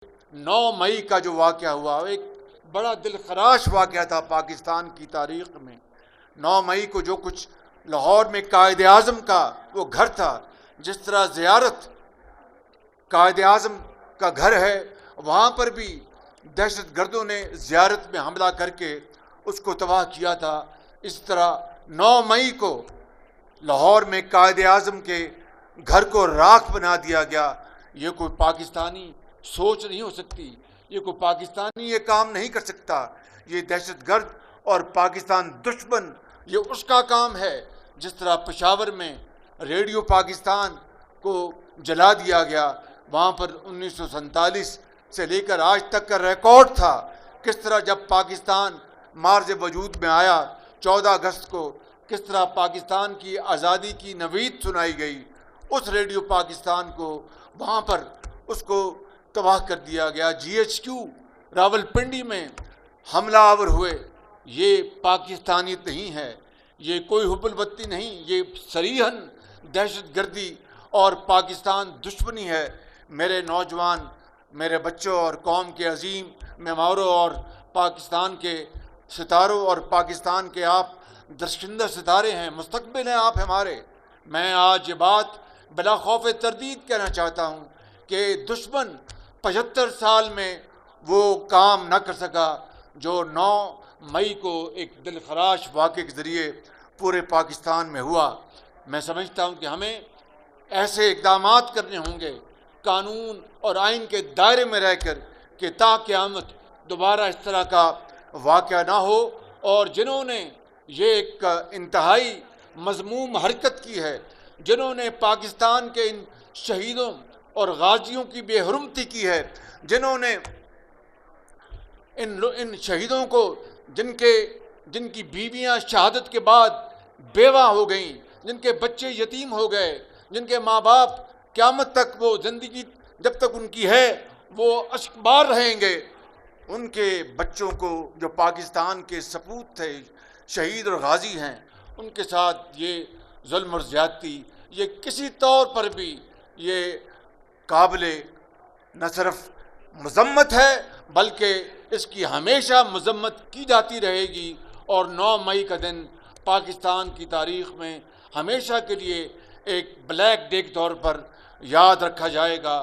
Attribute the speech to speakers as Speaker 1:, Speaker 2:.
Speaker 1: 9 مئی کا جو واقعہ ہوا ایک بڑا دل خراش واقعہ تھا پاکستان کی تاریخ میں۔ 9 مئی کو جو کچھ لاہور میں قائد اعظم کا وہ گھر تھا، جس طرح زیارت قائد اعظم کا گھر ہے، وہاں پر بھی دہشت گردوں نے زیارت میں حملہ کر کے اس کو تباہ کیا تھا، اس طرح 9 مئی کو لاہور میں قائد اعظم کے گھر کو راکھ بنا دیا گیا۔ یہ کوئی پاکستانی سوچ نہیں ہو سکتی، یہ کوئی پاکستانی یہ کام نہیں کر سکتا۔ یہ دہشت گرد اور پاکستان دشمن یہ اس کا کام ہے۔ جس طرح پشاور میں ریڈیو پاکستان کو جلا دیا گیا، وہاں پر 1947 سے لے کر آج تک کا ریکارڈ تھا، کس طرح جب پاکستان مارز وجود میں آیا 14 اگست کو، کس طرح پاکستان کی آزادی کی نوید سنائی گئی، اس ریڈیو پاکستان کو وہاں پر اس کو تباہ کر دیا گیا۔ GHQ راولپنڈی میں حملہ آور ہوئے۔ یہ پاکستانیت نہیں ہے، یہ کوئی حب الوطنی نہیں، یہ صریحاً دہشت گردی اور پاکستان دشمنی ہے۔ میرے نوجوان، میرے بچوں اور قوم کے عظیم معماروں اور پاکستان کے ستاروں اور پاکستان کے آپ درشندہ ستارے ہیں، مستقبل ہیں آپ ہمارے۔ میں آج یہ بات بلا خوف تردید کہنا چاہتا ہوں کہ دشمن 75 سال میں وہ کام نہ کر سکا جو 9 مئی کو ایک دل خراش واقعے کے ذریعے پورے پاکستان میں ہوا۔ میں سمجھتا ہوں کہ ہمیں ایسے اقدامات کرنے ہوں گے قانون اور آئین کے دائرے میں رہ کر کہ تا قیامت دوبارہ اس طرح کا واقعہ نہ ہو، اور جنہوں نے یہ ایک انتہائی مذموم حرکت کی ہے، جنہوں نے پاکستان کے ان شہیدوں اور غازیوں کی بے حرمتی کی ہے، جنہوں نے ان شہیدوں کو جن کی بیویاں شہادت کے بعد بیوہ ہو گئیں، جن کے بچے یتیم ہو گئے، جن کے ماں باپ قیامت تک وہ زندگی جب تک ان کی ہے وہ اشک بار رہیں گے، ان کے بچوں کو جو پاکستان کے سپوت تھے، شہید اور غازی ہیں، ان کے ساتھ یہ ظلم اور زیادتی یہ کسی طور پر بھی یہ قابل نہ صرف مذمت ہے بلکہ اس کی ہمیشہ مذمت کی جاتی رہے گی، اور 9 مئی کا دن پاکستان کی تاریخ میں ہمیشہ کے لیے ایک بلیک ڈے کے طور پر یاد رکھا جائے گا۔